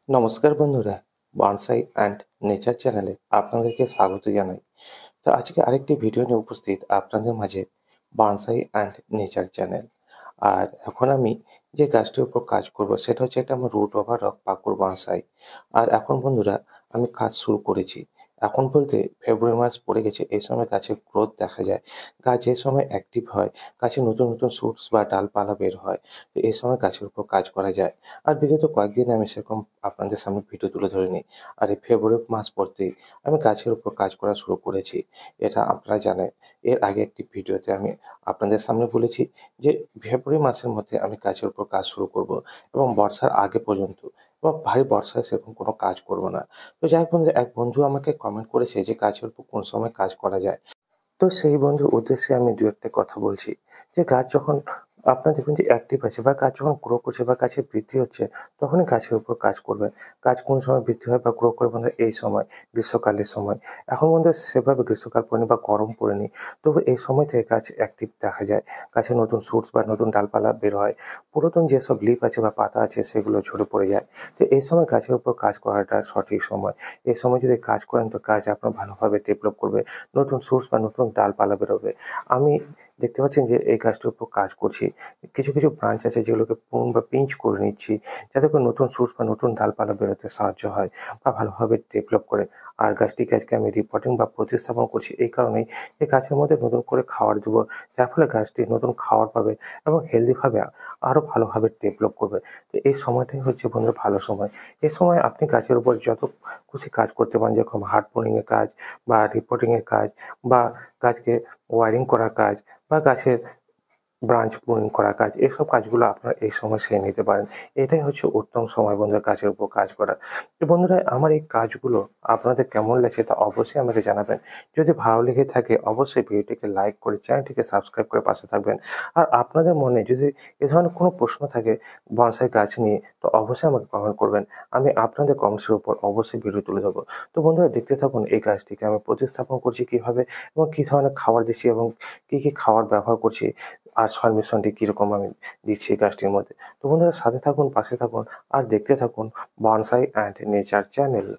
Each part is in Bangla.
নমস্কার বন্ধুরা, বনসাই অ্যান্ড নেচার চ্যানেলে আপনাদেরকে স্বাগত জানাই। তো আজকে আরেকটি ভিডিও নিয়ে উপস্থিত আপনাদের মাঝে বনসাই অ্যান্ড নেচার চ্যানেল। আর এখন আমি যে গাছটির উপর কাজ করব সেটা হচ্ছে একটা আমার root over rock Pakur bonsai. আর এখন বন্ধুরা আমি কাজ শুরু করেছি। এখন বলতে ফেব্রুয়ারি মাস পড়ে গেছে, এই সময় গাছের গ্রোথ দেখা যায়। গাছ যে সময় অ্যাক্টিভ হয়, গাছে নতুন নতুন শুটস বা ডালপালা বের হয়। তো এই সময় গাছের উপর কাজ করা যায়। আর বিগত কয়েকদিন আমি সেরকম আপনাদের সামনে ভিডিও তুলে ধরিনি। আর এই ফেব্রুয়ারি মাস পড়তেই আমি গাছের উপর কাজ করা শুরু করেছি। এটা আপনারা জানেন। এর আগে একটি ভিডিওতে আমি আপনাদের সামনে বলেছি যে ফেব্রুয়ারি মাসের মধ্যে আমি গাছের উপর কাজ শুরু করব এবং বর্ষার আগে পর্যন্ত, এবং ভারী বর্ষায় সেরকম কোনো কাজ করব না। তো যাই হোক বন্ধুরা, এক বন্ধু আমাকে কমেন্ট করেছে যে গাছের উপর কোন সময় কাজ করা যায়। তো সেই বন্ধুর উদ্দেশ্যে আমি দু একটা কথা বলছি যে গাছ যখন আপনার দেখবেন যে অ্যাক্টিভ আছে বা গাছ যখন গ্রো করছে বা গাছের বৃদ্ধি হচ্ছে, তখনই গাছের উপর কাজ করবেন। গাছ কোন সময় বৃদ্ধি হয় বা গ্রো করে বন্ধুরা, এই সময় গ্রীষ্মকালের সময়। এখন বন্ধুরা সেভাবে গ্রীষ্মকাল পড়েনি বা গরম পড়েনি, তবু এই সময় থেকে গাছ অ্যাক্টিভ দেখা যায়। গাছে নতুন শুটস বা নতুন ডালপালা বের হয়। পুরাতন যেসব লিফ আছে বা পাতা আছে সেগুলো ঝরে পড়ে যায়। তো এই সময় গাছের উপর কাজ করাটা সঠিক সময়। এই সময় যদি কাজ করেন তো গাছ আপনার ভালোভাবে ডেভেলপ করবে। নতুন সোর্স বা নতুন ডালপালা বেরোবে। আমি দেখতে পাচ্ছেন যে এই গাছটার উপর কাজ করছি। কিছু কিছু ব্রাঞ্চ আছে যেগুলোকে প্রুন বা পিঞ্চ করে নিচ্ছি, যাতে করে নতুন সোর্স বা নতুন ডালপালা বেরোতে সাহায্য হয় বা ভালোভাবে ডেভেলপ করে। আর গাছটিকে আজকে আমি রিপোর্টিং বা প্রতিস্থাপন করছি এই কারণেই, এই গাছের মধ্যে নতুন করে খাবার দেবো, যার ফলে গাছটি নতুন খাবার পাবে এবং হেলদিভাবে আরও ভালোভাবে ডেভেলপ করবে। তো এই সময়টাই হচ্ছে বন্ধুরা ভালো সময়। এই সময় আপনি গাছের উপর যত খুশি কাজ করতে পারেন, যেরকম হার্ড বোনিংয়ের কাজ বা রিপোর্টিংয়ের কাজ বা গাছকে ওয়ারিং করার কাজ বা গাছের ব্রাঞ্চ প্রুনিং করার কাজ, এসব কাজগুলো আপনারা এই সময় সেরে নিতে পারেন। এটাই হচ্ছে উত্তম সময় বন্ধুরা গাছের উপর কাজ করার। তো বন্ধুরা, আমার এই কাজগুলো আপনাদের কেমন লাগছে তা অবশ্যই আমাকে জানাবেন। যদি ভালো লেগে থাকে অবশ্যই ভিডিওটিকে লাইক করে চ্যানেলটিকে সাবস্ক্রাইব করে পাশে থাকবেন। আর আপনাদের মনে যদি এ ধরনের কোনো প্রশ্ন থাকে বনসাই গাছ নিয়ে, তো অবশ্যই আমাকে কমেন্ট করবেন। আমি আপনাদের কমেন্টসের উপর অবশ্যই ভিডিও তুলে ধরবো। তো বন্ধুরা, দেখতে থাকুন এই গাছটিকে আমি প্রতিস্থাপন করছি কিভাবে এবং কী ধরনের খাবার দিচ্ছি এবং কী খাবার ব্যবহার করছি, আর সংমিশ্রণটি কিরকম আমি দিচ্ছি এই গাছটির মধ্যে। তো বন্ধুরা, সাথে থাকুন, পাশে থাকুন আর দেখতে থাকুন বনসাই অ্যান্ড নেচার চ্যানেল।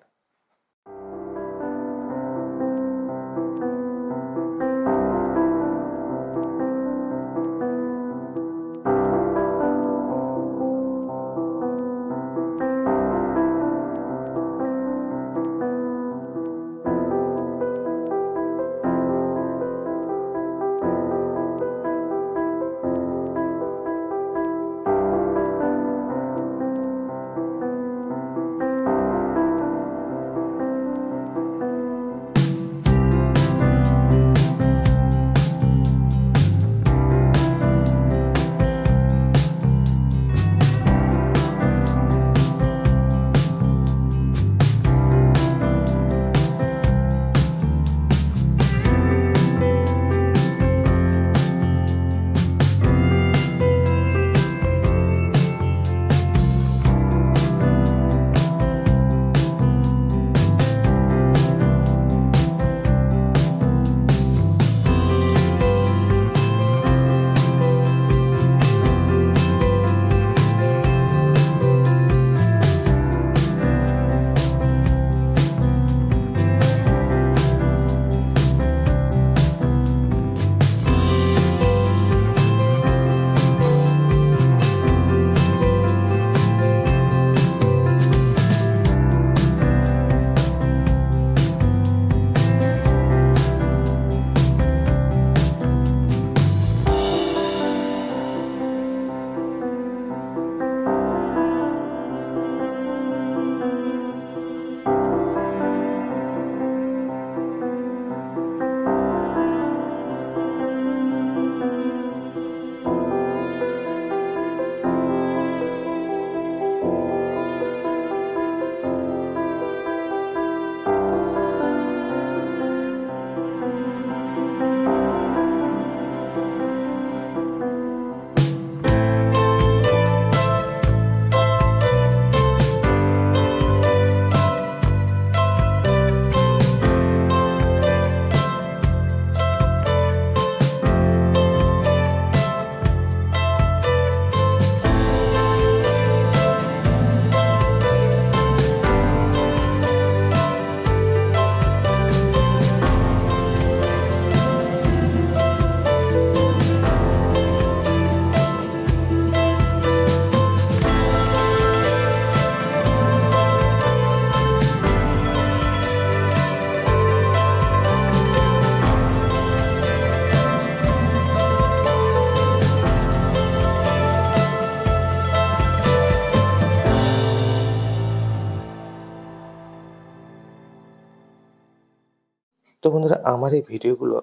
তো বন্ধুরা, আমার এই ভিডিওগুলো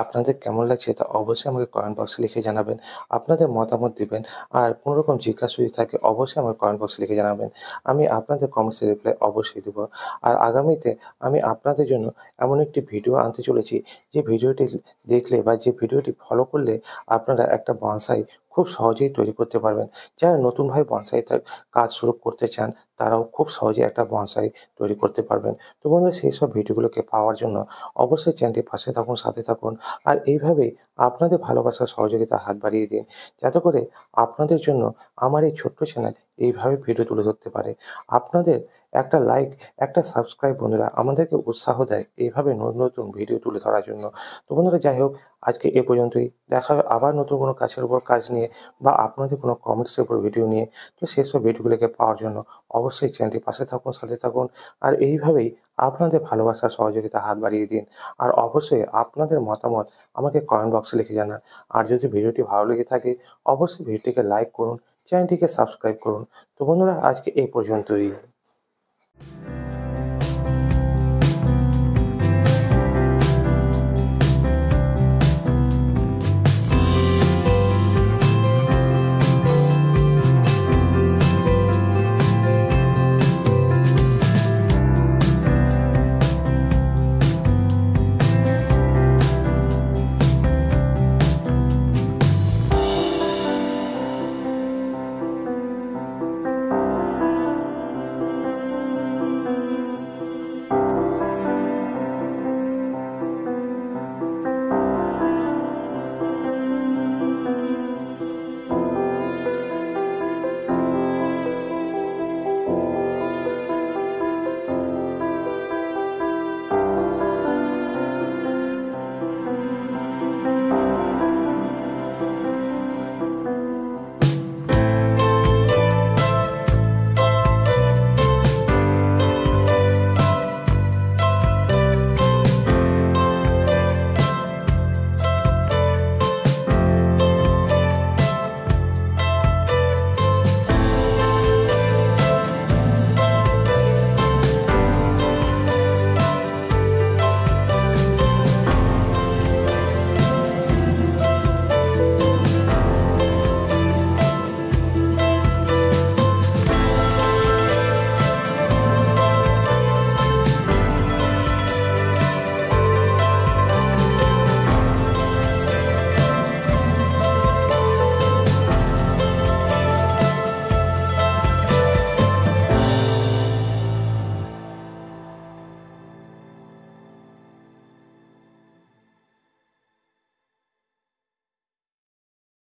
আপনাদের কেমন লাগছে তা অবশ্যই আমাকে কমেন্ট বক্সে লিখে জানাবেন। আপনাদের মতামত দিবেন। আর কোনো রকম জিজ্ঞাসা যদি থাকে অবশ্যই আমাকে কমেন্ট বক্সে লিখে জানাবেন। আমি আপনাদের কমেন্টসের রিপ্লাই অবশ্যই দেব। আর আগামীতে আমি আপনাদের জন্য এমন একটি ভিডিও আনতে চলেছি, যে ভিডিওটি দেখলে বা যে ভিডিওটি ফলো করলে আপনারা একটা বনসাই খুব সহজেই তৈরি করতে পারবেন। যারা নতুনভাবে বনসাইটার কাজ শুরু করতে চান, তারাও খুব সহজেই একটা বনসাই তৈরি করতে পারবেন। তো বন্ধুরা, সেই সব ভিডিওগুলোকে পাওয়ার জন্য অবশ্যই চ্যানেলটির পাশে থাকুন, সাথে থাকুন। আর এইভাবেই আপনাদের ভালোবাসার সহযোগিতার হাত বাড়িয়ে দিন, যাতে করে আপনাদের জন্য আমার এই ছোট্ট চ্যানেল এইভাবে ভিডিও তুলে ধরতে পারে। আপনাদের একটা লাইক, একটা সাবস্ক্রাইব বন্ধুরা আমাদেরকে উৎসাহ দেয় এইভাবে নতুন নতুন ভিডিও তুলে ধরার জন্য। তো বন্ধুরা, যাই হোক, আজকে এ পর্যন্তই। দেখা হবে আবার নতুন কোনো কাজের উপর কাজ নিয়ে, বা আপনাদের কোনো কমেন্টসের উপর ভিডিও নিয়ে। তো সেসব ভিডিওগুলোকে পাওয়ার জন্য অবশ্যই চ্যানেলটির পাশে থাকুন, সাথে থাকুন। আর এইভাবেই আপনাদের ভালোবাসার সহযোগিতার হাত বাড়িয়ে দিন। আর অবশ্যই আপনাদের মতামত আমাকে কমেন্ট বক্সে লিখে জানান। আর যদি ভিডিওটি ভালো লেগে থাকে অবশ্যই ভিডিওটিকে লাইক করুন, চ্যানেলটিকে সাবস্ক্রাইব করুন। তো বন্ধুরা, আজকে এই পর্যন্তই।